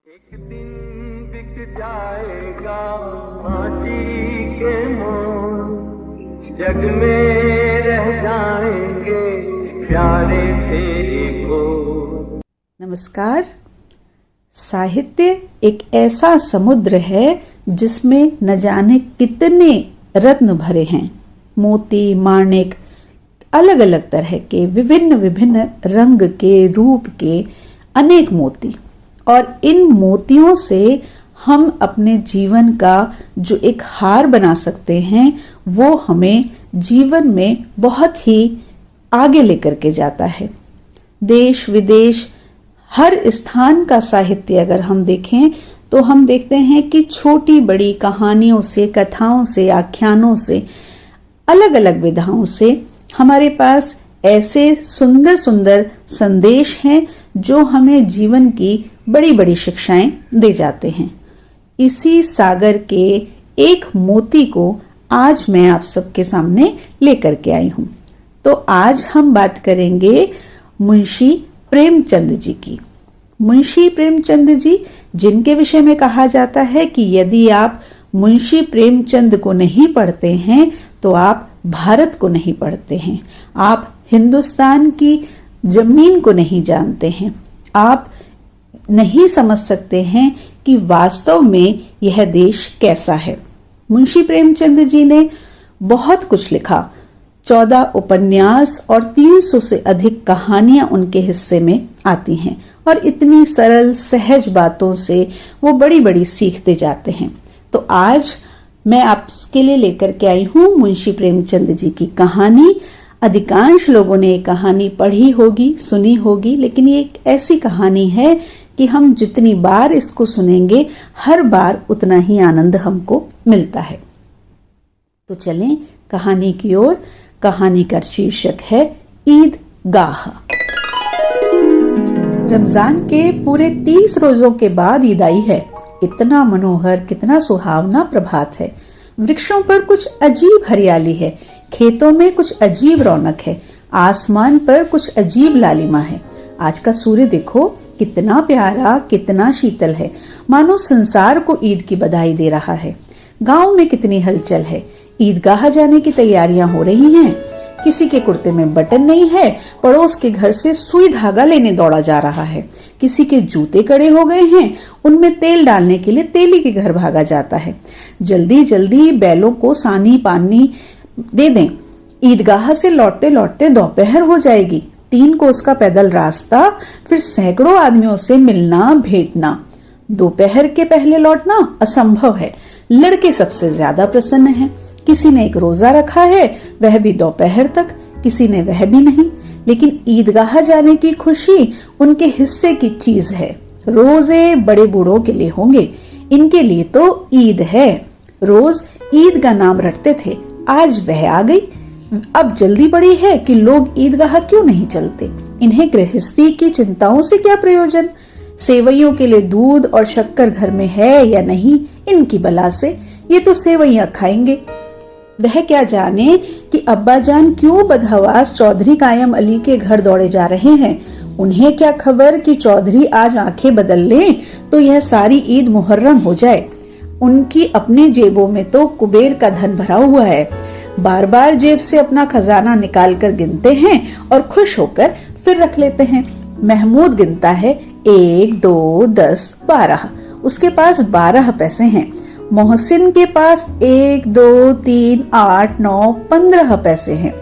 एक दिन बिक जाएगा माटी के मोल, जग में रह जाएंगे प्यारे तेरे को। नमस्कार। साहित्य एक ऐसा समुद्र है जिसमें न जाने कितने रत्न भरे हैं। मोती, माणिक, अलग अलग तरह के विभिन्न विभिन्न रंग के, रूप के अनेक मोती, और इन मोतियों से हम अपने जीवन का जो एक हार बना सकते हैं वो हमें जीवन में बहुत ही आगे लेकर के जाता है। देश विदेश हर स्थान का साहित्य अगर हम देखें तो हम देखते हैं कि छोटी बड़ी कहानियों से, कथाओं से, आख्यानों से, अलग अलग विधाओं से हमारे पास ऐसे सुंदर सुंदर संदेश हैं जो हमें जीवन की बड़ी बड़ी शिक्षाएं दे जाते हैं। इसी सागर के एक मोती को आज मैं आप सबके सामने लेकर के आई हूं। तो आज हम बात करेंगे मुंशी प्रेमचंद जी की। मुंशी प्रेमचंद जी, जिनके विषय में कहा जाता है कि यदि आप मुंशी प्रेमचंद को नहीं पढ़ते हैं तो आप भारत को नहीं पढ़ते हैं, आप हिंदुस्तान की जमीन को नहीं जानते हैं, आप नहीं समझ सकते हैं कि वास्तव में यह देश कैसा है। मुंशी प्रेमचंद जी ने बहुत कुछ लिखा। 14 उपन्यास और 300 से अधिक कहानियां उनके हिस्से में आती हैं और इतनी सरल सहज बातों से वो बड़ी बड़ी सीखते जाते हैं। तो आज मैं आपके लिए लेकर के आई हूं मुंशी प्रेमचंद जी की कहानी। अधिकांश लोगों ने ये कहानी पढ़ी होगी, सुनी होगी, लेकिन ये एक ऐसी कहानी है कि हम जितनी बार इसको सुनेंगे हर बार उतना ही आनंद हमको मिलता है। तो चलें कहानी की ओर। कहानी का शीर्षक है ईदगाह। रमजान के पूरे 30 रोजों के बाद ईद आई है। कितना मनोहर, कितना सुहावना प्रभात है। वृक्षों पर कुछ अजीब हरियाली है, खेतों में कुछ अजीब रौनक है, आसमान पर कुछ अजीब लालिमा है। आज का सूर्य देखो कितना प्यारा, कितना शीतल है, मानो संसार को ईद की बधाई दे रहा है। गांव में कितनी हलचल है। ईदगाह जाने की तैयारियां हो रही हैं। किसी के कुर्ते में बटन नहीं है, पड़ोस के घर से सुई धागा लेने दौड़ा जा रहा है। किसी के जूते कड़े हो गए हैं, उनमें तेल डालने के लिए तेली के घर भागा जाता है। जल्दी जल्दी बैलों को सानी पानी दे दें, ईदगाह से लौटते लौटते दोपहर हो जाएगी। 3 कोस का पैदल रास्ता, फिर सैकड़ों आदमियों से मिलना भेंटना। दोपहर के पहले लौटना असंभव है। लड़के सबसे ज्यादा प्रसन्न हैं। किसी ने एक रोजा रखा है, वह भी दोपहर तक, किसी ने वह भी नहीं। लेकिन ईदगाह जाने की खुशी उनके हिस्से की चीज है। रोजे बड़े बूढ़ों के लिए होंगे, इनके लिए तो ईद है। रोज ईद का नाम रटते थे, आज वह आ गई। अब जल्दी पड़ी है कि लोग ईदगाह क्यों नहीं चलते। इन्हें गृहस्थी की चिंताओं से क्या प्रयोजन। सेवैयों के लिए दूध और शक्कर घर में है या नहीं, इनकी बला से, ये तो सेवैयां खाएंगे। वह क्या जाने कि अब्बा जान क्यों बदहवास चौधरी कायम अली के घर दौड़े जा रहे हैं। उन्हें क्या खबर कि चौधरी आज आंखें बदल लें तो यह सारी ईद मुहर्रम हो जाए। उनकी अपनी जेबों में तो कुबेर का धन भरा हुआ है। बार बार जेब से अपना खजाना निकाल कर गिनते हैं और खुश होकर फिर रख लेते हैं। महमूद गिनता है 1, 2, 10, 12। उसके पास 12 पैसे हैं। मोहसिन के पास 1, 2, 3, 8, 9, 15 पैसे हैं।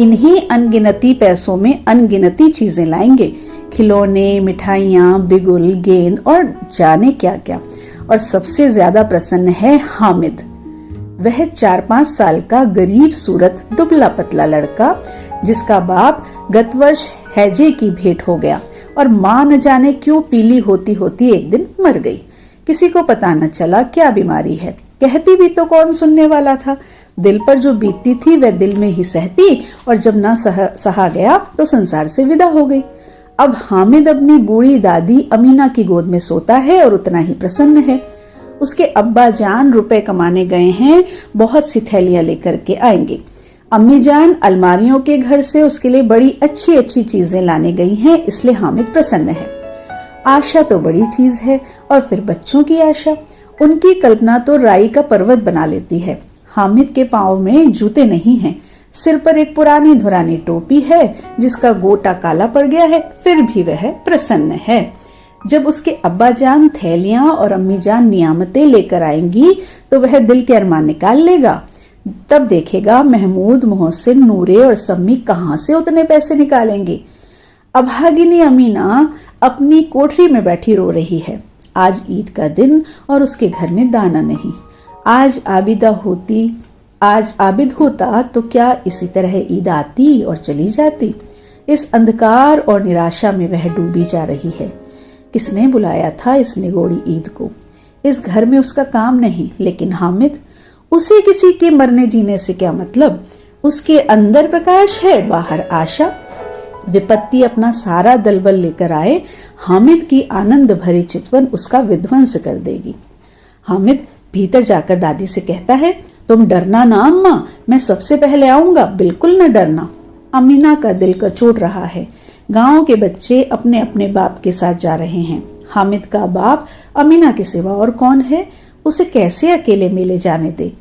इन्हीं अनगिनती पैसों में अनगिनती चीजें लाएंगे, खिलौने, मिठाइयाँ, बिगुल, गेंद और जाने क्या क्या। और सबसे ज्यादा प्रसन्न है हामिद। वह 4-5 साल का गरीब सूरत दुबला पतला लड़का, जिसका बाप गत वर्ष हैजे की भेंट हो गया और माँ न जाने क्यों पीली होती होती एक दिन मर गई। किसी को पता न चला क्या बीमारी है। कहती भी तो कौन सुनने वाला था। दिल पर जो बीतती थी वह दिल में ही सहती, और जब ना सहा गया तो संसार से विदा हो गई। अब हामिद अपनी बूढ़ी दादी अमीना की गोद में सोता है और उतना ही प्रसन्न है। उसके अब्बा जान रुपए कमाने गए हैं, बहुत सी थैलियां लेकर के आएंगे। अम्मी जान अलमारियों के घर से उसके लिए बड़ी अच्छी अच्छी चीजें लाने गई हैं, इसलिए हामिद प्रसन्न है। आशा तो बड़ी चीज है, और फिर बच्चों की आशा। उनकी कल्पना तो राई का पर्वत बना लेती है। हामिद के पांव में जूते नहीं हैं, सिर पर एक पुरानी धुरानी टोपी है जिसका गोटा काला पड़ गया है, फिर भी वह प्रसन्न है। जब उसके अब्बा जान थैलियां और अम्मी जान नियामतें लेकर आएंगी तो वह दिल के अरमान निकाल लेगा। तब देखेगा महमूद, मोहसिन, नूरे और सम्मी कहां से उतने पैसे निकालेंगे। अभागिनी अमीना अपनी कोठरी में बैठी रो रही है। आज ईद का दिन और उसके घर में दाना नहीं। आज आबिद होता तो क्या इसी तरह ईद आती और चली जाती। इस अंधकार और निराशा में वह डूबी जा रही है। किसने बुलाया था इस निगोड़ी ईद को। इस घर में उसका काम नहीं, लेकिन हामिद, उसे किसी के मरने जीने से क्या मतलब। उसके अंदर प्रकाश है, बाहर आशा। विपत्ति अपना सारा दलबल लेकर आए, हामिद की आनंद भरी चितवन उसका विध्वंस कर देगी। हामिद भीतर जाकर दादी से कहता है, तुम डरना ना अम्मा, मैं सबसे पहले आऊंगा, बिल्कुल न डरना। अमीना का दिल कचोट रहा है। गांव के बच्चे अपने अपने बाप के साथ जा रहे हैं। हामिद का बाप अमीना के सिवा और कौन है। उसे कैसे अकेले मेले जाने दे।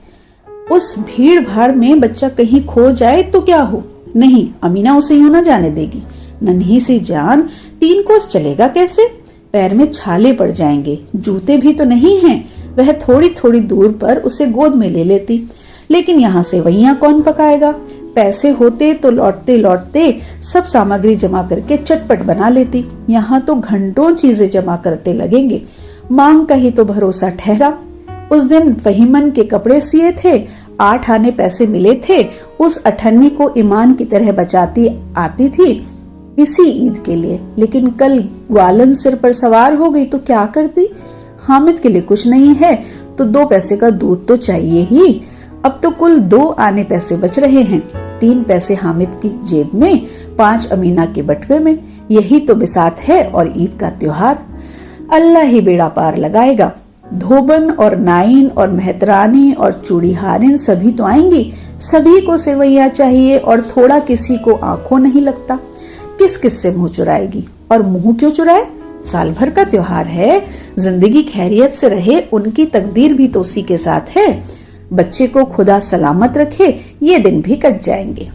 उस भीड़ भाड़ में बच्चा कहीं खो जाए तो क्या हो। नहीं, अमीना उसे यूं न जाने देगी। नन्ही सी जान 3 कोस चलेगा कैसे। पैर में छाले पड़ जाएंगे, जूते भी तो नहीं हैं। वह थोड़ी थोड़ी दूर पर उसे गोद में ले लेती, लेकिन यहाँ से वहियां कौन पकाएगा। पैसे होते तो लौटते लौटते सब सामग्री जमा करके चटपट बना लेती। यहाँ तो घंटों चीजें जमा करते लगेंगे। मांग का ही तो भरोसा ठहरा। उस दिन फहीमन के कपड़े सिए थे, 8 आने पैसे मिले थे। उस 8 को ईमान की तरह बचाती आती थी इसी ईद के लिए, लेकिन कल ग्वालन सिर पर सवार हो गई तो क्या करती। हामिद के लिए कुछ नहीं है तो 2 पैसे का दूध तो चाहिए ही। अब तो कुल 2 आने पैसे बच रहे हैं। 3 पैसे हामिद की जेब में, 5 अमीना के बटुए में। यही तो बिसात है और ईद का त्योहार। अल्लाह ही बेड़ा पार लगाएगा। धोबन और नाइन और मेहतरानी और चूड़ीहारिन सभी तो आएंगी। सभी को सेवैया चाहिए और थोड़ा किसी को आंखों नहीं लगता। किस किस से मुंह चुराएगी। और मुंह क्यों चुराए। साल भर का त्योहार है। जिंदगी खैरियत से रहे, उनकी तकदीर भी तो उसी के साथ है। बच्चे को खुदा सलामत रखे, ये दिन भी कट जाएंगे।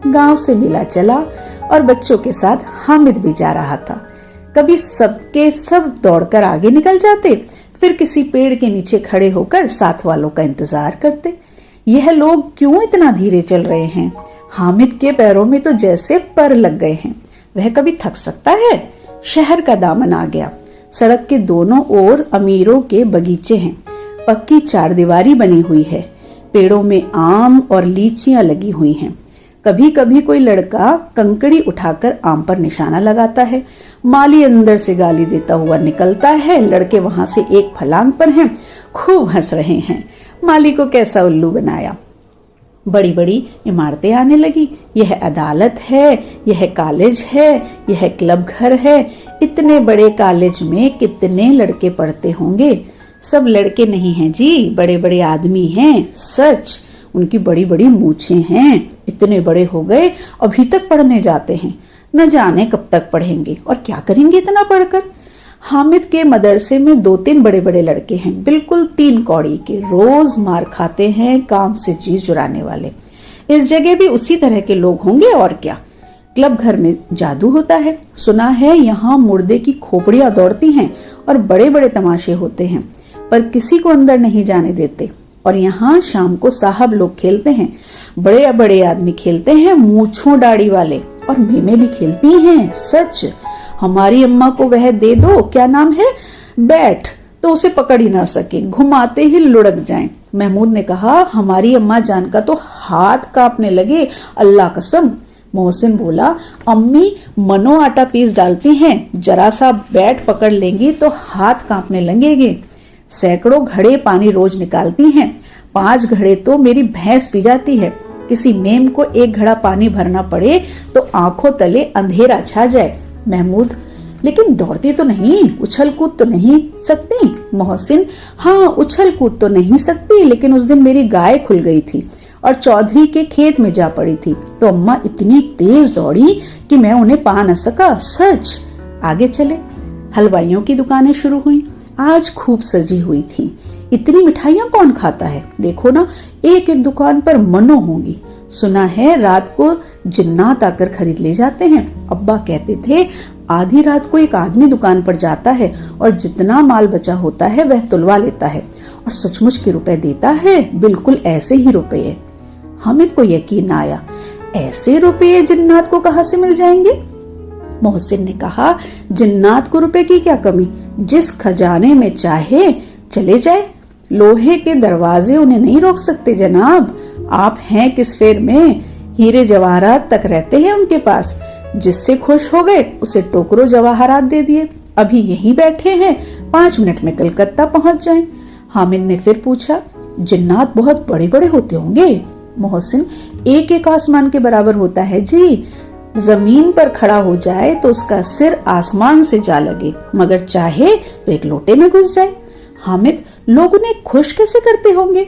गांव से मिला चला और बच्चों के साथ हामिद भी जा रहा था। कभी सबके सब दौड़कर आगे निकल जाते, फिर किसी पेड़ के नीचे खड़े होकर साथ वालों का इंतजार करते। यह लोग क्यों इतना धीरे चल रहे हैं। हामिद के पैरों में तो जैसे पर लग गए हैं। वह कभी थक सकता है। शहर का दामन आ गया। सड़क के दोनों ओर अमीरों के बगीचे हैं। पक्की 4 दीवारी बनी हुई है। पेड़ों में आम और लीचियां लगी हुई हैं। कभी कभी कोई लड़का कंकड़ी उठाकर आम पर निशाना लगाता है। माली अंदर से गाली देता हुआ निकलता है। लड़के वहां से एक फलांग पर हैं, खूब हंस रहे हैं। माली को कैसा उल्लू बनाया। बड़ी बड़ी इमारतें आने लगी। यह अदालत है, यह कॉलेज है, यह क्लब घर है। इतने बड़े कॉलेज में कितने लड़के पढ़ते होंगे। सब लड़के नहीं हैं जी, बड़े बड़े आदमी हैं। सच, उनकी बड़ी बड़ी मूछें हैं। इतने बड़े हो गए, अभी तक पढ़ने जाते हैं। न जाने कब तक पढ़ेंगे और क्या करेंगे इतना पढ़कर। हामिद के मदरसे में 2-3 बड़े बड़े लड़के हैं, बिल्कुल 3 कौड़ी के। रोज मार खाते हैं, काम से चीज चुराने वाले। इस जगह भी उसी तरह के लोग होंगे और क्या। क्लब घर में जादू होता है। सुना है यहाँ मुर्दे की खोपड़ियां दौड़ती हैं और बड़े बड़े तमाशे होते हैं, पर किसी को अंदर नहीं जाने देते। और यहाँ शाम को साहब लोग खेलते हैं। बड़े बड़े आदमी खेलते हैं, मूंछों दाढ़ी वाले। और मेमे भी खेलती हैं। सच, हमारी अम्मा को वह दे दो, क्या नाम है, बैट, तो उसे पकड़ ही ना सके, घुमाते ही लुढ़क जाएं। महमूद ने कहा, हमारी अम्मा जान का तो हाथ कांपने लगे, अल्लाह कसम। मोहसिन बोला, अम्मी मनो आटा पीस डालती हैं, जरा सा बैट पकड़ लेंगी तो हाथ कांपने लगेंगे। सैकड़ों घड़े पानी रोज निकालती हैं। 5 घड़े तो मेरी भैंस पी जाती है। किसी मेम को 1 घड़ा पानी भरना पड़े तो आंखों तले अंधेरा छा जाए। महमूद, लेकिन दौड़ती तो नहीं, उछल कूद तो नहीं सकती। मोहसिन, हाँ उछल कूद तो नहीं सकती, लेकिन उस दिन मेरी गाय खुल गई थी और चौधरी के खेत में जा पड़ी थी तो अम्मा इतनी तेज दौड़ी कि मैं उन्हें पा न सका। सच। आगे चले। हलवाइयों की दुकानें शुरू हुई, आज खूब सजी हुई थी। इतनी मिठाइयां कौन खाता है, देखो ना, एक एक दुकान पर मनो होंगी। सुना है रात को जिन्नात आकर खरीद ले जाते हैं। अब्बा कहते थे आधी रात को एक आदमी दुकान पर जाता है और जितना माल बचा होता है वह तुलवा लेता है और सचमुच के रुपए देता है, बिल्कुल ऐसे ही रुपए। हामिद को यकीन आया, ऐसे रुपए जिन्नात को कहां से मिल जाएंगे? मोहसिन ने कहा, जिन्नात को रुपए की क्या कमी, जिस खजाने में चाहे चले जाए, लोहे के दरवाजे उन्हें नहीं रोक सकते जनाब। आप हैं किस फेर में, हीरे जवाहरात तक रहते हैं उनके पास। जिससे खुश हो गए उसे टोकरो जवाहरात दे दिए, अभी यहीं बैठे हैं, 5 मिनट में कलकत्ता पहुंच जाएं। हामिद ने फिर पूछा, जिन्नात बहुत बड़े बड़े होते होंगे? मोहसिन, एक एक आसमान के बराबर होता है जी। जमीन पर खड़ा हो जाए तो उसका सिर आसमान से जा लगे, मगर चाहे तो एक लोटे में घुस जाए। हामिद, लोग उन्हें खुश कैसे करते होंगे?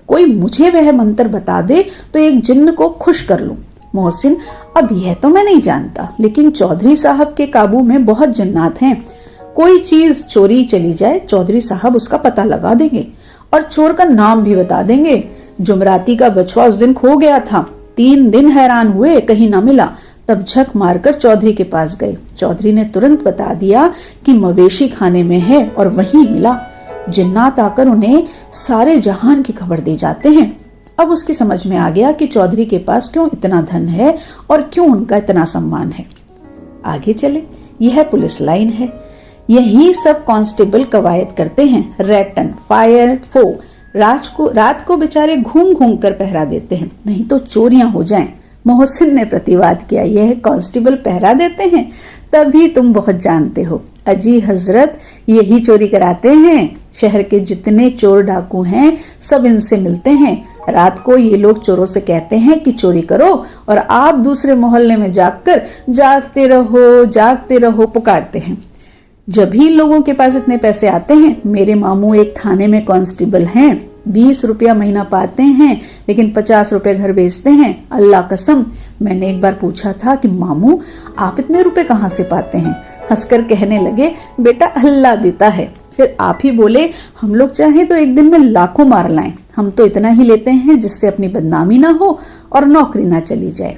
कोई मुझे वह मंत्र बता दे तो एक जिन्न को खुश कर लूं। मोहसिन, अब यह तो मैं नहीं जानता, लेकिन चौधरी साहब के काबू में बहुत जिन्नात हैं। कोई चीज चोरी चली जाए, चौधरी साहब उसका पता लगा देंगे और चोर का नाम भी बता देंगे। जुमराती का बछवा उस दिन खो गया था, 3 दिन हैरान हुए, कहीं ना मिला। तब झक मारकर चौधरी के पास गए। चौधरी ने तुरंत बता दिया कि मवेशी खाने में है और वहीं मिला। जिन्नात आकर उन्हें सारे जहान की खबर दे जाते हैं। अब उसकी समझ में आ गया कि चौधरी के पास क्यों इतना धन है और क्यों उनका इतना सम्मान है। आगे चले, यह पुलिस लाइन है, यही सब कांस्टेबल कवायद करते हैं। रैटन, फायर, फो रात को बेचारे घूम घूम कर पहरा देते हैं, नहीं तो चोरियां हो जाएं। मोहसिन ने प्रतिवाद किया, यह कांस्टेबल पहरा देते हैं, तभी तुम बहुत जानते हो। अजी हजरत, यही चोरी कराते हैं। शहर के जितने चोर डाकू हैं सब इनसे मिलते हैं। रात को ये लोग चोरों से कहते हैं कि चोरी करो और आप दूसरे मोहल्ले में जाकर जागते रहो पुकारते हैं। जब भी लोगों के पास इतने पैसे आते हैं, मेरे मामू एक थाने में कांस्टेबल हैं, 20 रुपया महीना पाते हैं, लेकिन 50 रुपए घर भेजते हैं। अल्लाह कसम, मैंने एक बार पूछा था कि मामू आप इतने रुपए कहाँ से पाते हैं? हंसकर कहने लगे, बेटा अल्लाह देता है। फिर आप ही बोले, हम लोग चाहे तो एक दिन में लाखों मार लाएं, हम तो इतना ही लेते हैं जिससे अपनी बदनामी ना हो और नौकरी ना चली जाए।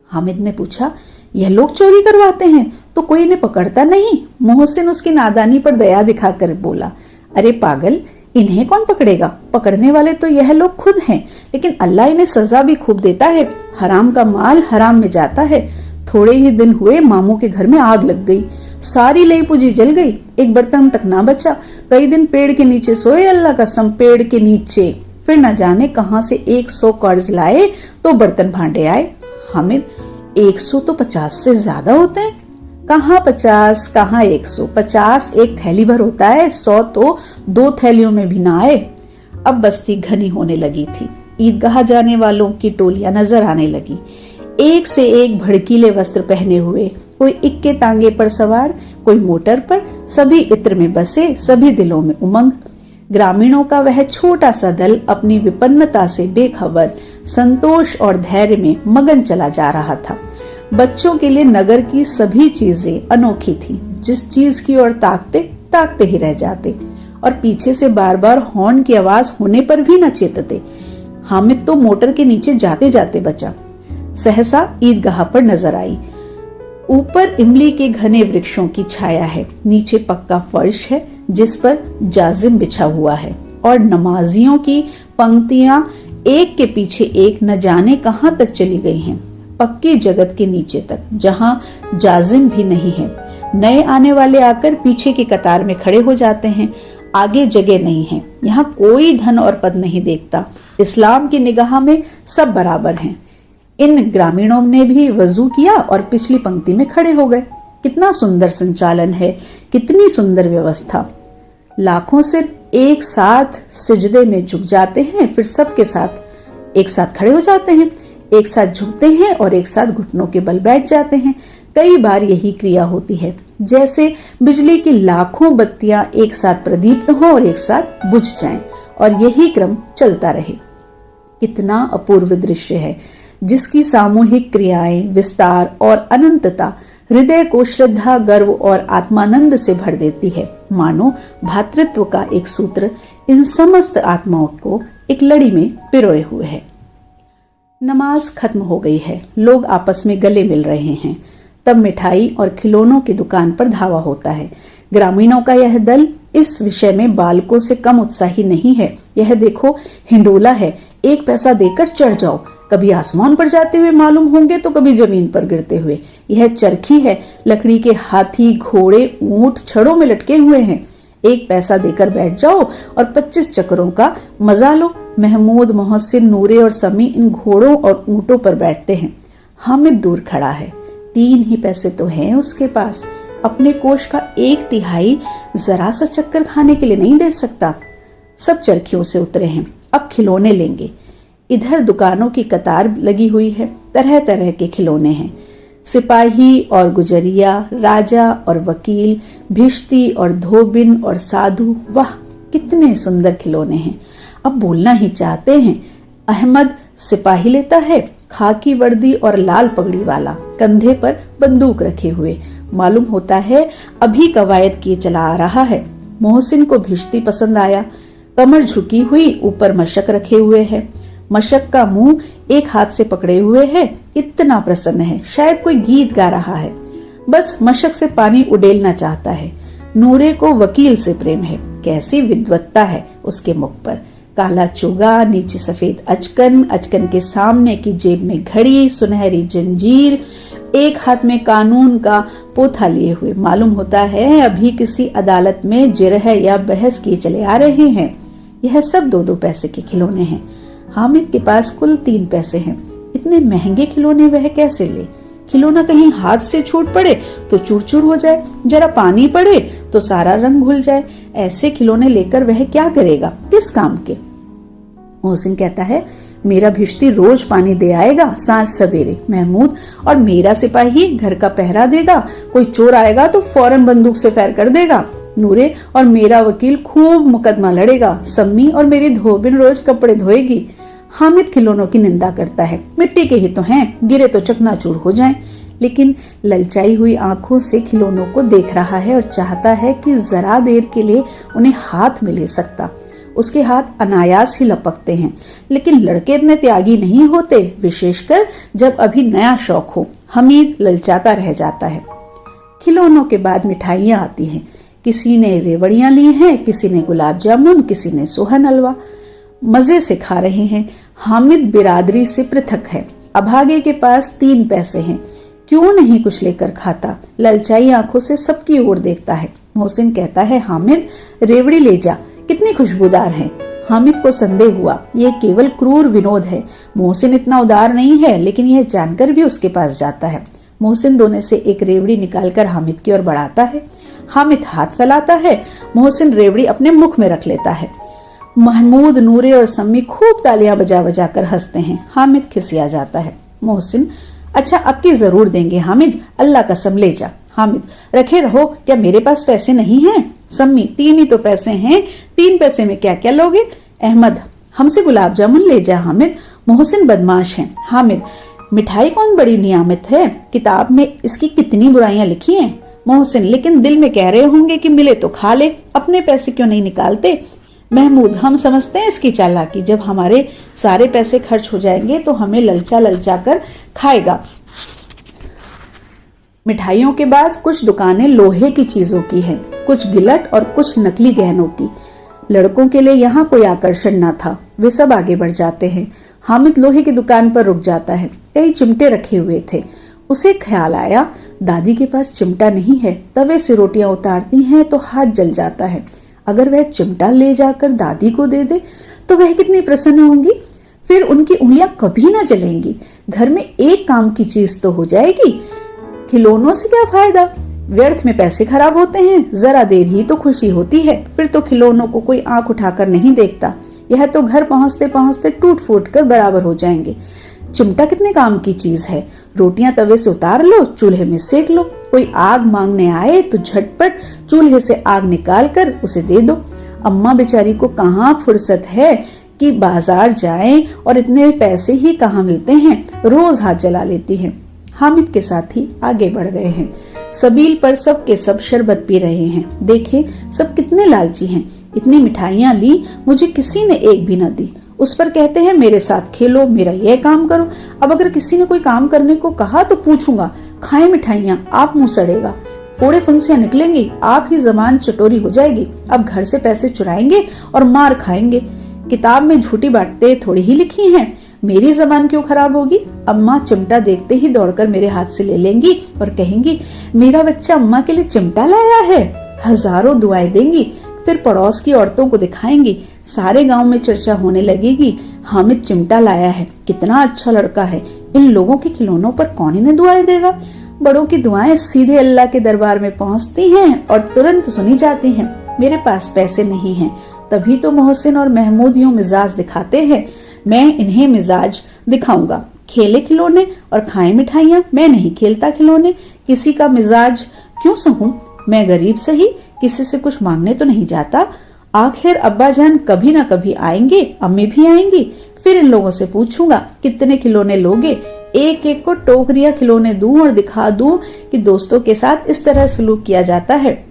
हामिद ने पूछा, यह लोग चोरी करवाते हैं तो कोई इन्हें पकड़ता नहीं? मोहसिन उसकी नादानी पर दया दिखाकर बोला, अरे पागल, इन्हें कौन पकड़ेगा? पकड़ने वाले तो यह लोग खुद हैं, लेकिन अल्लाह इन्हें सजा भी खूब देता है। हराम का माल हराम में जाता है। थोड़े ही दिन हुए मामू के घर में आग लग गई, सारी लई पूंजी जल गई, एक बर्तन तक ना बचा। कई दिन पेड़ के नीचे सोए, अल्लाह कसम पेड़ के नीचे। फिर न जाने कहां से 100 कर्ज लाए तो बर्तन भांडे आए। हामिद, 100 तो 50 से ज्यादा होते हैं। कहाँ 50, कहाँ 100? 50 एक थैली भर होता है, 100 तो 2 थैलियों में भी ना आए। अब बस्ती घनी होने लगी थी। ईदगाह जाने वालों की टोलियां नजर आने लगी, एक से एक भड़कीले वस्त्र पहने हुए, कोई इक्के तांगे पर सवार, कोई मोटर पर, सभी इत्र में बसे, सभी दिलों में उमंग। ग्रामीणों का वह छोटा सा दल अपनी विपन्नता से बेखबर संतोष और धैर्य में मगन चला जा रहा था। बच्चों के लिए नगर की सभी चीजें अनोखी थी, जिस चीज की ओर ताकते ही रह जाते और पीछे से बार बार हॉर्न की आवाज होने पर भी न चेतते। हामिद तो मोटर के नीचे जाते जाते बचा। सहसा ईदगाह पर नजर आई। ऊपर इमली के घने वृक्षों की छाया है, नीचे पक्का फर्श है जिस पर जाजिम बिछा हुआ है और नमाजियों की पंक्तियां एक के पीछे एक न जाने कहां तक चली गई हैं, पक्की जगत के नीचे तक, जहां जाजिम भी नहीं है। नए आने वाले आकर पीछे की कतार में खड़े हो जाते हैं, आगे जगह नहीं है। यहाँ कोई धन और पद नहीं देखता, इस्लाम की निगाह में सब बराबर हैं। इन ग्रामीणों ने भी वजू किया और पिछली पंक्ति में खड़े हो गए। कितना सुंदर संचालन है, कितनी सुंदर व्यवस्था। लाखों सिर एक साथ सिजदे में झुक जाते हैं, फिर सबके साथ एक साथ खड़े हो जाते हैं, एक साथ झुकते हैं और एक साथ घुटनों के बल बैठ जाते हैं। कई बार यही क्रिया होती है, जैसे बिजली की लाखों बत्तियां एक साथ प्रदीप्त हों और एक साथ बुझ जाएं, और यही क्रम चलता रहे। कितना अपूर्व दृश्य है, जिसकी सामूहिक क्रियाएं, विस्तार और अनंतता हृदय को श्रद्धा, गर्व और आत्मानंद से भर देती है, मानो भातृत्व का एक सूत्र इन समस्त आत्माओं को एक लड़ी में पिरोए हुए है। नमाज खत्म हो गई है, लोग आपस में गले मिल रहे हैं। तब मिठाई और खिलौनों की दुकान पर धावा होता है। ग्रामीणों का यह दल इस विषय में बालकों से कम उत्साही नहीं है। यह देखो, हिंडोला है, 1 पैसा देकर चढ़ जाओ। कभी आसमान पर जाते हुए मालूम होंगे तो कभी जमीन पर गिरते हुए। यह चरखी है, लकड़ी के हाथी, घोड़े, ऊंट छड़ों में लटके हुए हैं। 1 पैसा देकर बैठ जाओ और 25 चक्करों का मजा लो। महमूद, मोहसिन, नूरे और समी इन घोड़ों और ऊंटों पर बैठते हैं। हामिद दूर खड़ा है। 3 ही पैसे तो हैं उसके पास। अपने कोष का 1/3 जरा सा चक्कर खाने के लिए नहीं दे सकता। सब चरखियों से उतरे हैं, अब खिलौने लेंगे। इधर दुकानों की कतार लगी हुई है, तरह तरह के खिलौने हैं। सिपाही और गुजरिया, राजा और वकील, भिश्ती और धोबिन और साधु, वाह कितने सुंदर खिलौने हैं। अब बोलना ही चाहते हैं। अहमद सिपाही लेता है, खाकी वर्दी और लाल पगड़ी वाला, कंधे पर बंदूक रखे हुए, मालूम होता है अभी कवायद किए चला आ रहा है। मोहसिन को भिश्ती पसंद आया, कमर झुकी हुई, ऊपर मशक रखे हुए है। मशक का मुंह एक हाथ से पकड़े हुए है, इतना प्रसन्न है शायद कोई गीत गा रहा है। बस मशक से पानी उडेलना चाहता है। नूरे को वकील से प्रेम है, कैसी विद्वत्ता है उसके मुख पर। काला चोगा, नीचे सफेद अचकन, अचकन के सामने की जेब में घड़ी, सुनहरी जंजीर, एक हाथ में कानून का पोथा लिए हुए, मालूम होता है अभी किसी अदालत में जिरह या बहस किए चले आ रहे हैं। यह सब 2-2 पैसे के खिलौने हैं। हामिद के पास कुल 3 पैसे हैं। इतने महंगे खिलौने वह कैसे ले? खिलौना कहीं हाथ से छूट पड़े तो चूर चूर हो जाए, जरा पानी पड़े तो सारा रंग घुल जाए। ऐसे खिलौने लेकर वह क्या करेगा, किस काम के? मोहसिन कहता है, मेरा भिश्ती रोज पानी दे आएगा सांझ सवेरे। महमूद और मेरा सिपाही घर का पहरा देगा, कोई चोर आएगा तो फौरन बंदूक से फायर कर देगा। नूरे और मेरा वकील खूब मुकदमा लड़ेगा। सम्मी और मेरी धोबिन रोज कपड़े धोएगी। हामिद खिलौनों की निंदा करता है, मिट्टी के ही तो हैं, गिरे तो चकनाचूर हो जाएं। लेकिन ललचाई हुई आंखों से खिलौनों को देख रहा है और चाहता है कि जरा देर के लिए उन्हें हाथ में ले सकता। उसके हाथ अनायास ही लपकते हैं, लेकिन लड़के इतने त्यागी नहीं होते, विशेषकर जब अभी नया शौक हो। हमीद ललचाता रह जाता है। खिलौनों के बाद मिठाइयां आती हैं। किसी ने रेवड़ियां ली हैं, किसी ने गुलाब जामुन, किसी ने सोहन हलवा। मजे से खा रहे हैं। हामिद बिरादरी से पृथक है। अभागे के पास 3 पैसे हैं, क्यों नहीं कुछ लेकर खाता? ललचाई आंखों से सबकी ओर देखता है। मोहसिन कहता है, हामिद रेवड़ी ले जा, कितनी खुशबूदार है। हामिद को संदेह हुआ, ये केवल क्रूर विनोद है। मोहसिन इतना उदार नहीं है, लेकिन यह जानकर भी उसके पास जाता है। मोहसिन दोने से एक रेवड़ी निकालकर हामिद की ओर बढ़ाता है। हामिद हाथ फैलाता है, मोहसिन रेवड़ी अपने मुख में रख लेता है। महमूद, नूरे और सम्मी खूब तालियां बजा बजा कर हंसते हैं। हामिद खिसिया जाता है। मोहसिन, अच्छा अब की जरूर देंगे हामिद, अल्लाह कसम ले जा। हामिद, रखे रहो, क्या मेरे पास पैसे नहीं हैं? सम्मी, 3 ही तो पैसे हैं, 3 पैसे में क्या क्या लोगे? अहमद, हमसे गुलाब जामुन ले जा हामिद। मोहसिन बदमाश है। हामिद, मिठाई कौन बड़ी नियामत है, किताब में इसकी कितनी बुराइयां लिखी हैं। मोहसिन, लेकिन दिल में कह रहे होंगे कि मिले तो खा ले, अपने पैसे क्यों नहीं निकालते? महमूद, हम समझते हैं इसकी चालाकी, जब हमारे सारे पैसे खर्च हो जाएंगे तो हमें ललचा ललचा कर खाएगा। मिठाइयों के बाद कुछ दुकानें लोहे की चीजों की हैं, कुछ गिलट और कुछ नकली गहनों की। लड़कों के लिए यहाँ कोई आकर्षण न था, वे सब आगे बढ़ जाते हैं। हामिद लोहे की दुकान पर रुक जाता है। कई चिमटे रखे हुए थे। उसे ख्याल आया, दादी के पास चिमटा नहीं है, तवे से रोटियां उतारती हैं तो हाथ जल जाता है। अगर वह चिमटा ले जाकर दादी को दे दे तो वह कितनी प्रसन्न होंगी, फिर उनकी उंगलियां कभी ना जलेंगी। घर में एक काम की चीज तो हो जाएगी। खिलौनों से क्या फायदा, व्यर्थ में पैसे खराब होते हैं। जरा देर ही तो खुशी होती है, फिर तो खिलौनों को कोई आंख उठाकर नहीं देखता। यह तो घर पहुंचते पहुंचते टूट फूट कर बराबर हो जाएंगे। चिमटा कितने काम की चीज है। रोटियां तवे से उतार लो, चूल्हे में सेक लो। कोई आग मांगने आए तो झटपट चूल्हे से आग निकाल कर उसे दे दो। अम्मा बेचारी को कहाँ फुर्सत है कि बाजार जाएं, और इतने पैसे ही कहाँ मिलते हैं, रोज हाथ जला लेती हैं। हामिद के साथी आगे बढ़ गए हैं। सबील पर सब के सब शरबत पी रहे हैं। देखे सब कितने लालची हैं। इतनी मिठाइयाँ ली, मुझे किसी ने एक भी न दी। उस पर कहते हैं मेरे साथ खेलो, मेरा यह काम करो। अब अगर किसी ने कोई काम करने को कहा तो पूछूंगा, खाए मिठाइयाँ, आप मुंह सड़ेगा, फोड़े फुंसियां निकलेंगी, आप ही जबान चटोरी हो जाएगी। अब घर से पैसे चुराएंगे और मार खाएंगे। किताब में झूठी बातें थोड़ी ही लिखी हैं, मेरी जबान क्यों खराब होगी। अम्मा चिमटा देखते ही दौड़कर मेरे हाथ से ले लेंगी और कहेंगी, मेरा बच्चा अम्मा के लिए चिमटा लाया है। हजारों दुआएं देंगी, फिर पड़ोस की औरतों को दिखाएंगी। सारे गांव में चर्चा होने लगेगी, हामिद चिमटा लाया है, कितना अच्छा लड़का है। इन लोगों के खिलौनों पर कौन इन्हें दुआएं देगा। बड़ों की दुआएं सीधे अल्लाह के दरबार में पहुंचती हैं और तुरंत सुनी जाती हैं। मेरे पास पैसे नहीं हैं, तभी तो मोहसिन और महमूद यूं मिजाज दिखाते हैं। मैं इन्हें मिजाज दिखाऊंगा। खेले खिलौने और खाए मिठाइयाँ, मैं नहीं खेलता खिलौने। किसी का मिजाज क्यों सहूं। मैं गरीब सही, किसी से कुछ मांगने तो नहीं जाता। आखिर अब्बा जान कभी ना कभी आएंगे, अम्मी भी आएंगी, फिर इन लोगों से पूछूंगा कितने खिलौने लोगे। एक एक को टोकरियां खिलौने दूं और दिखा दूं कि दोस्तों के साथ इस तरह सलूक किया जाता है।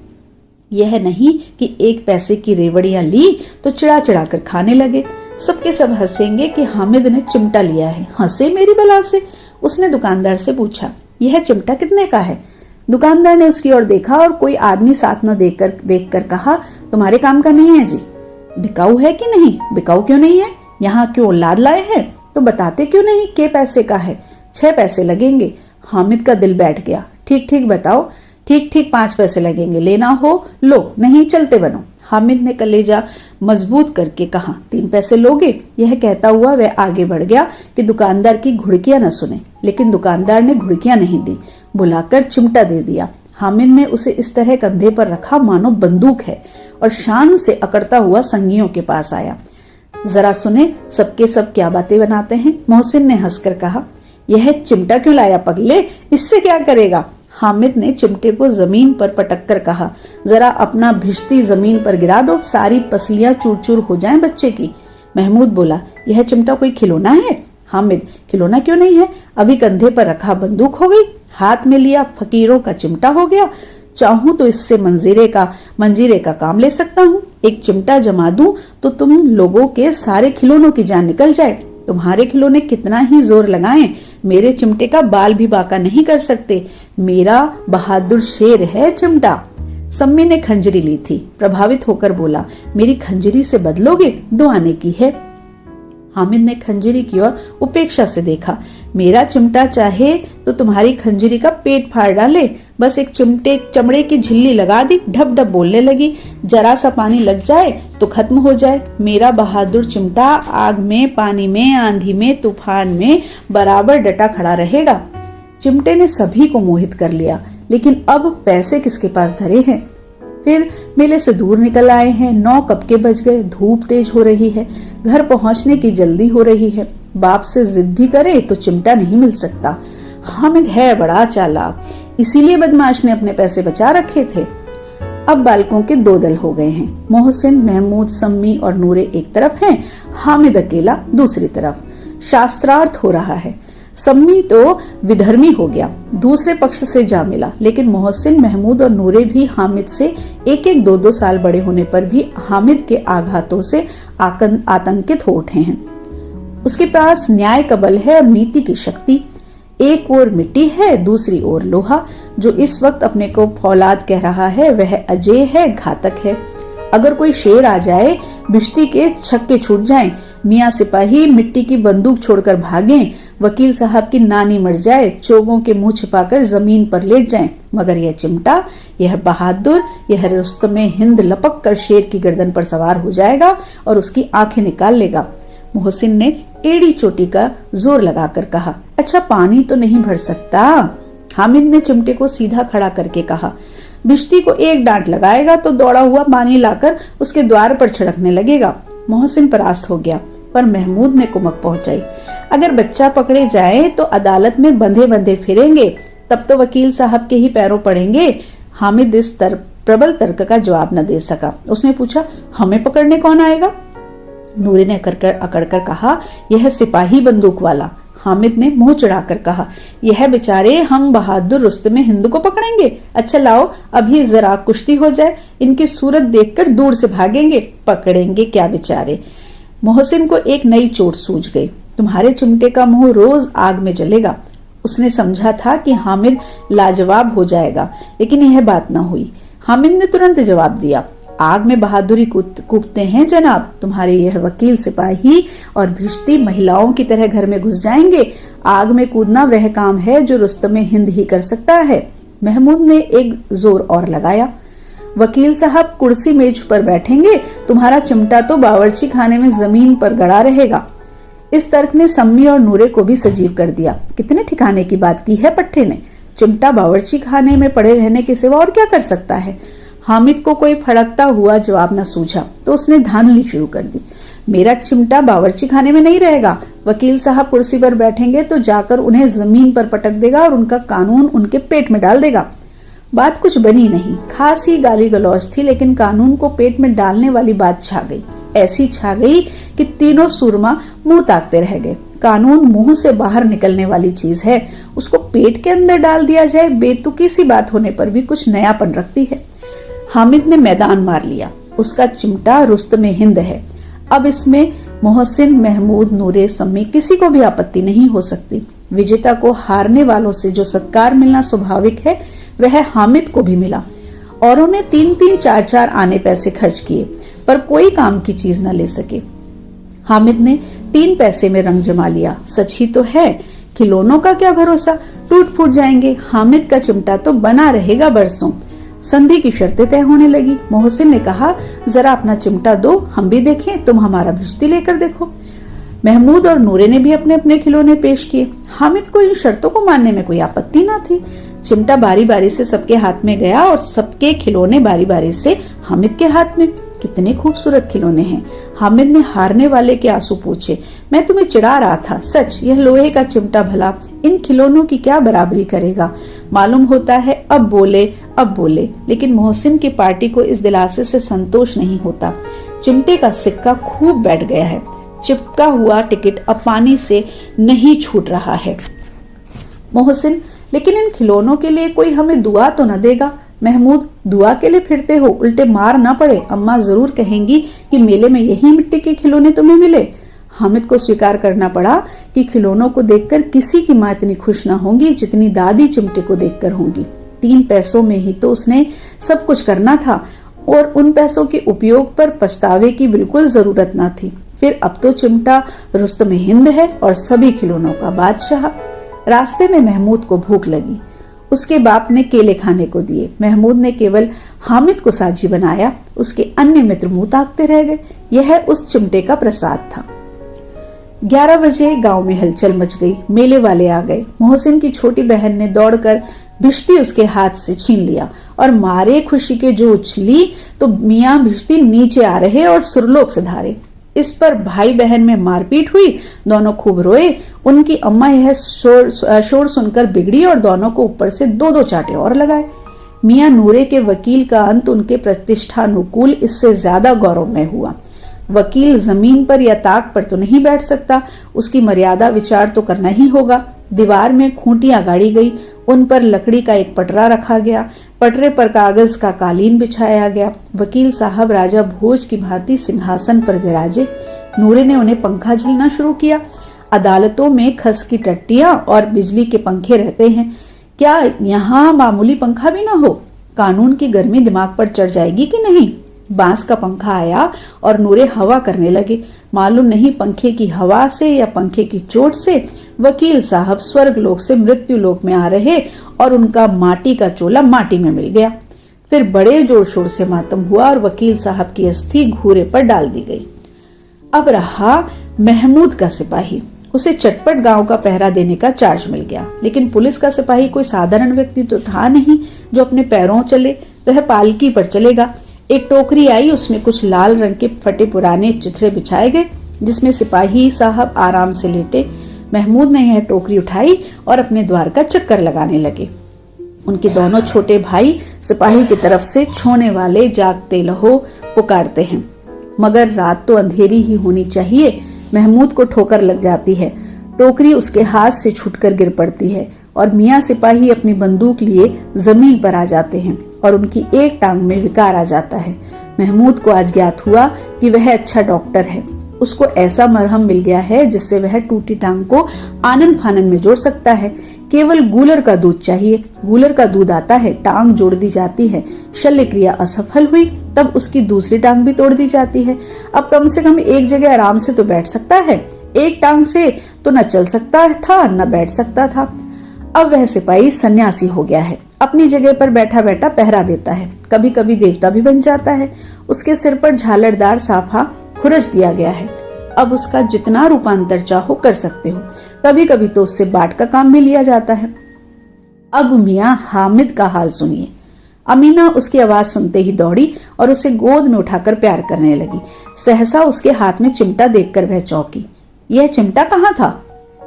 यह नहीं कि एक पैसे की रेवड़ियां ली तो चिड़ा चिड़ा कर खाने लगे। सबके सब हंसेंगे कि हामिद ने चिमटा लिया है। हंसे मेरी बला से। उसने दुकानदार से पूछा, यह चिमटा कितने का है। दुकानदार ने उसकी ओर देखा और कोई आदमी साथ न देखकर कहा, तुम्हारे काम का नहीं है जी। बिकाऊ है कि नहीं। बिकाऊ क्यों नहीं है, यहाँ क्यों औलाद लाए हैं, तो बताते क्यों नहीं के पैसे का है। 6 पैसे लगेंगे। हामिद का दिल बैठ गया। ठीक ठीक बताओ। ठीक ठीक 5 पैसे लगेंगे, लेना हो लो, नहीं चलते बनो। हामिद ने कलेजा मजबूत करके कहा, 3 पैसे लोगे। यह कहता हुआ वह आगे बढ़ गया कि दुकानदार की घुड़कियां न सुने, लेकिन दुकानदार ने घुड़कियां नहीं दी, बुलाकर चिमटा दे दिया। हामिद ने उसे इस तरह कंधे पर रखा मानो बंदूक है और शान से अकड़ता हुआ संगियों के पास आया। जरा सुने सबके सब क्या बातें बनाते हैं। मोहसिन ने हंसकर कहा, यह चिमटा क्यों लाया पगले, इससे क्या करेगा। हामिद ने चिमटे को जमीन पर पटक कर कहा, जरा अपना भिश्ती जमीन पर गिरा दो, सारी पसलियां चूर चूर हो जाएं बच्चे की। महमूद बोला, यह चिमटा कोई खिलौना है। हामिद, खिलौना क्यों नहीं है, अभी कंधे पर रखा बंदूक हो गई, हाथ में लिया फकीरों का चिमटा हो गया। चाहूं तो इससे मंजीरे का काम ले सकता हूँ। एक चिमटा जमा दूं तो तुम लोगों के सारे खिलौनों की जान निकल जाए। तुम्हारे खिलौने कितना ही जोर लगाएं, मेरे चिमटे का बाल भी बाका नहीं कर सकते। मेरा बहादुर शेर है चिमटा। सम्मी ने खंजरी ली थी, प्रभावित होकर बोला, मेरी खंजरी से बदलोगे, 2 आने की है। हामिद ने खंजरी की ओर उपेक्षा से देखा। मेरा चिमटा चाहे तो तुम्हारी खंजरी का पेट फाड़ डाले। बस एक चमड़े की झिल्ली लगा दी, ढप ढप बोलने लगी। जरा सा पानी लग जाए तो खत्म हो जाए। मेरा बहादुर चिमटा आग में, पानी में, आंधी में, तूफान में बराबर डटा खड़ा रहेगा। चिमटे ने सभी को मोहित कर लिया, लेकिन अब पैसे किसके पास धरे हैं। फिर मेले से दूर निकल आए हैं। 9 कब के बज गए, धूप तेज हो रही है, घर पहुंचने की जल्दी हो रही है। बाप से जिद भी करे तो चिमटा नहीं मिल सकता। हामिद है बड़ा चालाक, इसीलिए बदमाश ने अपने पैसे बचा रखे थे। अब बालकों के 2 दल हो गए हैं। मोहसिन, महमूद, सम्मी और नूरे एक तरफ हैं, हामिद अकेला दूसरी तरफ। शास्त्रार्थ हो रहा है। सम्मी तो विधर्मी हो गया, दूसरे पक्ष से जा मिला, लेकिन मोहसिन, महमूद और नूरे भी हामिद से 1-1, 2-2 साल बड़े होने पर भी हामिद के आघातों से आतंकित हो उठे हैं। उसके पास न्याय का बल है और नीति की शक्ति। एक ओर मिट्टी है, दूसरी ओर लोहा। जो इस वक्त अपने को फौलाद कह रहा है वह अजय है, घातक है। अगर कोई शेर आ जाए, बिश्ती के छक्के छूट जाएं, मियाँ सिपाही मिट्टी की बंदूक छोड़कर भागें, वकील साहब की नानी मर जाए, चोगों के मुंह छिपाकर जमीन पर लेट जाएं, मगर यह चिमटा, यह बहादुर, यह रुस्तमे हिंद लपक कर शेर की गर्दन पर सवार हो जाएगा और उसकी आंखें निकाल लेगा। मोहसिन ने एड़ी चोटी का जोर लगाकर कहा, अच्छा पानी तो नहीं भर सकता। हामिद ने चिमटे को सीधा खड़ा करके कहा, बिश्ती को एक डांट लगाएगा तो दौड़ा हुआ पानी लाकर उसके द्वार पर छिड़कने लगेगा। मोहसिन परास्त हो गया, पर महमूद ने कुमक पहुंचाई, अगर बच्चा पकड़े जाए तो अदालत में बंधे बंधे फिरेंगे, तब तो वकील साहब के ही पैरों पड़ेंगे। हामिद इस प्रबल तर्क का जवाब न दे सका। उसने पूछा, हमें पकड़ने कौन आएगा। नूरे ने अकड़ कर कहा, यह सिपाही बंदूक वाला। हामिद ने मुंह चढ़ाकर कहा, यह बेचारे हम बहादुर रुस्तमे हिंद को पकड़ेंगे? अच्छा लाओ अभी जरा कुश्ती हो जाए, इनकी सूरत देखकर दूर से भागेंगे। पकड़ेंगे क्या बेचारे? मोहसिन को एक नई चोट सूझ गई। तुम्हारे चिमटे का मुंह रोज आग में जलेगा। उसने समझा था कि हामिद लाजवाब हो जाएगा, लेकिन यह बात न हुई। हामिद ने तुरंत जवाब दिया, आग में बहादुरी कूदते हैं जनाब। तुम्हारे यह वकील सिपाही और भिश्ती महिलाओं की तरह घर में घुस जाएंगे। आग में कूदना वह काम है जो रुस्तमे हिंद ही कर सकता है। महमूद ने एक जोर और लगाया, वकील साहब कुर्सी मेज पर बैठेंगे, तुम्हारा चिमटा तो बावर्ची खाने में जमीन पर गड़ा रहेगा। इस तर्क ने सम्मी और नूरे को भी सजीव कर दिया। कितने ठिकाने की बात की है पट्टे ने। चिमटा बावर्ची खाने में पड़े रहने के सिवा और क्या कर सकता है? हामिद को कोई फड़कता हुआ जवाब न सूझा तो उसने धांधली शुरू कर दी, मेरा चिमटा बावर्ची खाने में नहीं रहेगा। वकील साहब कुर्सी पर बैठेंगे तो जाकर उन्हें जमीन पर पटक देगा और उनका कानून उनके पेट में डाल देगा। बात कुछ बनी नहीं, खासी गाली गलौज थी, लेकिन कानून को पेट में डालने वाली बात छा गई। ऐसी छा गई कि तीनों सुरमा मुंह ताकते रह गए। कानून मुंह से बाहर निकलने वाली चीज है, उसको पेट के अंदर डाल दिया जाए बेतुकी सी बात होने पर भी कुछ नयापन रखती है। हामिद ने मैदान मार लिया। उसका चिमटा रुस्तमे हिंद है। अब इसमें मोहसिन, महमूद, नूरे, सम्मी किसी को भी आपत्ति नहीं हो सकती। विजेता को हारने वालों से जो सत्कार मिलना स्वाभाविक है वह हामिद को भी मिला। औरों ने 3-3, 4-4 आने पैसे खर्च किए पर कोई काम की चीज न ले सके। हामिद ने 3 पैसे में रंग जमा लिया। सच ही तो है, खिलौनों का क्या भरोसा, टूट फूट जाएंगे। हामिद का चिमटा तो बना रहेगा बरसों। संधि की शर्तें तय होने लगी। मोहसिन ने कहा, जरा अपना चिमटा दो, हम भी देखें, तुम हमारा भिश्ती लेकर देखो। महमूद और नूरे ने भी अपने अपने खिलौने पेश किए। हामिद को इन शर्तों को मानने में कोई आपत्ति न थी। चिमटा बारी बारी से सबके हाथ में गया और सबके खिलौने बारी बारी से हामिद के हाथ में। कितने खूबसूरत खिलौने हैं। हामिद ने हारने वाले के आंसू पूछे, मैं तुम्हें चिढ़ा रहा था, सच यह लोहे का चिमटा भला इन खिलौनों की क्या बराबरी करेगा। मालूम होता है अब बोले, लेकिन मोहसिन की पार्टी को इस दिलासे से संतोष नहीं होता। चिमटे का सिक्का खूब बैठ गया है। चिपका हुआ टिकट अब पानी से नहीं छूट रहा है। मोहसिन, लेकिन इन खिलौनों के लिए कोई हमें दुआ तो न देगा? महमूद, दुआ के लिए फिरते हो, उल्टे मार ना पड़े। अम्मा जरूर कहेंगी कि मेले में यही मिट्टी के खिलौने तुम्हें मिले। हामिद को स्वीकार करना पड़ा कि खिलौनों को देखकर किसी की मां इतनी खुश ना होंगी जितनी दादी चिमटे को देखकर होंगी। 3 पैसों में ही तो उसने सब कुछ करना था और उन पैसों के उपयोग पर पछतावे की बिल्कुल जरूरत न थी। फिर अब तो चिमटा रुस्तमे हिंद है और सभी खिलौनों का बादशाह। रास्ते में महमूद को भूख लगी। उसके बाप ने केले खाने को दिए। महमूद ने केवल हामिद को साझी बनाया। उसके अन्य मित्र मुंह ताकते रह गए। यह उस चिमटे का प्रसाद था। 11 बजे गांव में हलचल मच गई। मेले वाले आ गए। मोहसिन की छोटी बहन ने दौड़कर भिश्ती उसके हाथ से छीन लिया और मारे खुशी के जो उछली तो मियां भिश्ती नीचे आ रहे और सुरलोक से धारे। इस पर भाई बहन में मारपीट हुई। दोनों खूब रोए। उनकी अम्मा यह शोर सुनकर बिगड़ी और दोनों को ऊपर से 2-2 चाटे और लगाए। मियां नूरे के वकील का अंत उनके प्रतिष्ठानुकूल इससे ज्यादा गौरवमय हुआ। वकील जमीन पर या ताक पर तो नहीं बैठ सकता, उसकी मर्यादा विचार तो करना ही होगा। दीवार में खूंटियां गाड़ी गई, उन पर लकड़ी का एक पटरा रखा गया। पटरे पर कागज का कालीन बिछाया गया। वकील साहब राजा भोज की भांति सिंहासन पर विराजे। नूरे ने उन्हें पंखा झलना शुरू किया। अदालतों में खस की टट्टियां और बिजली के पंखे रहते हैं, क्या यहाँ मामूली पंखा भी ना हो? कानून की गर्मी दिमाग पर चढ़ जाएगी कि नहीं? बांस का पंखा आया और नूरे हवा करने लगे। मालूम नहीं पंखे की हवा से या पंखे की चोट से वकील साहब स्वर्ग लोक से मृत्यु लोक में आ रहे और उनका माटी का चोला माटी में मिल गया। फिर बड़े जोर शोर से मातम हुआ और वकील साहब की अस्थि घूरे पर डाल दी गई। अब रहा महमूद का सिपाही। उसे चटपट गांव का पहरा देने का चार्ज मिल गया। लेकिन पुलिस का सिपाही कोई साधारण व्यक्ति तो था नहीं जो अपने पैरों चले। वह पालकी पर चलेगा। एक टोकरी आई, उसमें कुछ लाल रंग के फटे पुराने चिथड़े बिछाए गए जिसमें सिपाही साहब आराम से लेटे। महमूद ने यह टोकरी उठाई और अपने द्वार का चक्कर लगाने लगे। उनके दोनों छोटे भाई सिपाही की तरफ से छोने वाले जागते लहो पुकारते हैं, मगर रात तो अंधेरी ही होनी चाहिए। महमूद को ठोकर लग जाती है। टोकरी उसके हाथ से छूटकर गिर पड़ती है और मियाँ सिपाही अपनी बंदूक लिए जमीन पर आ जाते हैं और उनकी एक टांग में विकार आ जाता है। महमूद को आज ज्ञात हुआ कि वह अच्छा डॉक्टर है। उसको ऐसा मरहम मिल गया है जिससे वह टूटी टांग को आनन फानन में जोड़ सकता है। केवल गूलर का दूध चाहिए। गूलर का दूध आता है, टांग जोड़ दी जाती है। शल्य क्रिया असफल हुई तब उसकी दूसरी टांग भी तोड़ दी जाती है। अब कम से कम एक जगह आराम से तो बैठ सकता है। एक टांग से तो न चल सकता था न बैठ सकता था। अब वह सिपाही सन्यासी हो गया है। अपनी जगह पर बैठा बैठा पहरा देता है। कभी कभी देवता भी बन जाता है। उसके सिर पर झालरदार साफा खुरच दिया गया है। अब उसका जितना रूपांतर चाहो कर सकते हो। कभी कभी तो उससे बाट का काम भी लिया जाता है। अब मियाँ हामिद का हाल सुनिए। अमीना उसकी आवाज सुनते ही दौड़ी और उसे गोद में उठाकर प्यार करने लगी। सहसा उसके हाथ में चिमटा देखकर वह चौंकी। यह चिमटा कहाँ था?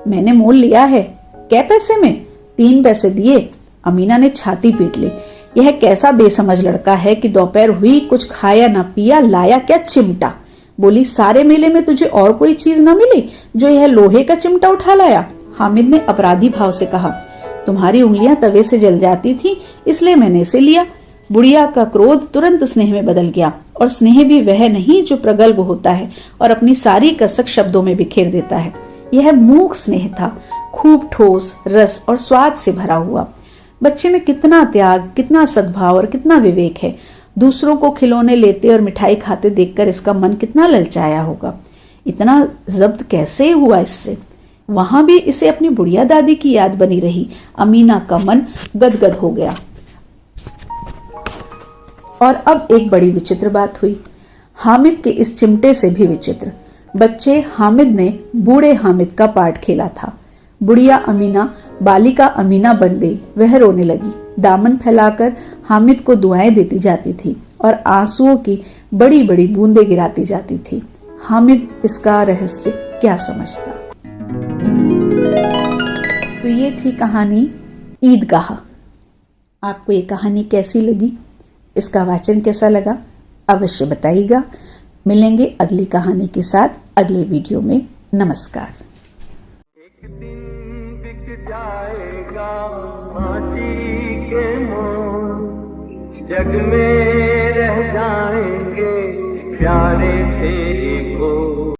मैंने मोल लिया है। कै पैसे में? 3 पैसे दिए। अमीना ने छाती पीट ली। यह कैसा बेसमझ लड़का है कि दोपहर हुई, कुछ खाया न पिया, लाया क्या चिमटा। बोली, सारे मेले में तुझे और कोई चीज न मिली जो यह लोहे का चिमटा उठा लाया? हामिद ने अपराधी भाव से कहा, तुम्हारी उंगलियां तवे से जल जाती थी इसलिए मैंने इसे लिया। बुढ़िया का क्रोध तुरंत स्नेह में बदल गया और स्नेह भी वह नहीं जो प्रगल्भ होता है और अपनी सारी कसक शब्दों में बिखेर देता है। यह मूक स्नेह था, खूब ठोस, रस और स्वाद से भरा हुआ। बच्चे में कितना त्याग, कितना सद्भाव और कितना विवेक है। दूसरों को खिलौने लेते और मिठाई खाते देखकर इसका मन कितना ललचाया होगा। इतना जब्त कैसे हुआ इससे? वहां भी इसे अपनी बुढ़िया दादी की याद बनी रही। अमीना का मन गदगद हो गया। और अब एक बड़ी विचित्र बात हुई। हामिद के इस चिमटे से भी विचित्र। बच्चे हामिद ने बूढ़े हामिद का पार्ट खेला था। बुढ़िया अमीना बालिका अमीना बन गई। वह रोने लगी। दामन फैलाकर हामिद को दुआएं देती जाती थी और आंसुओं की बड़ी बड़ी बूंदें गिराती जाती थी। हामिद इसका रहस्य क्या समझता? तो ये थी कहानी ईदगाह। आपको ये कहानी कैसी लगी? इसका वाचन कैसा लगा? अवश्य बताइएगा। मिलेंगे अगली कहानी के साथ अगले वीडियो में। नमस्कार। एक दिन बिक जाएगा माटी के मोल, जग में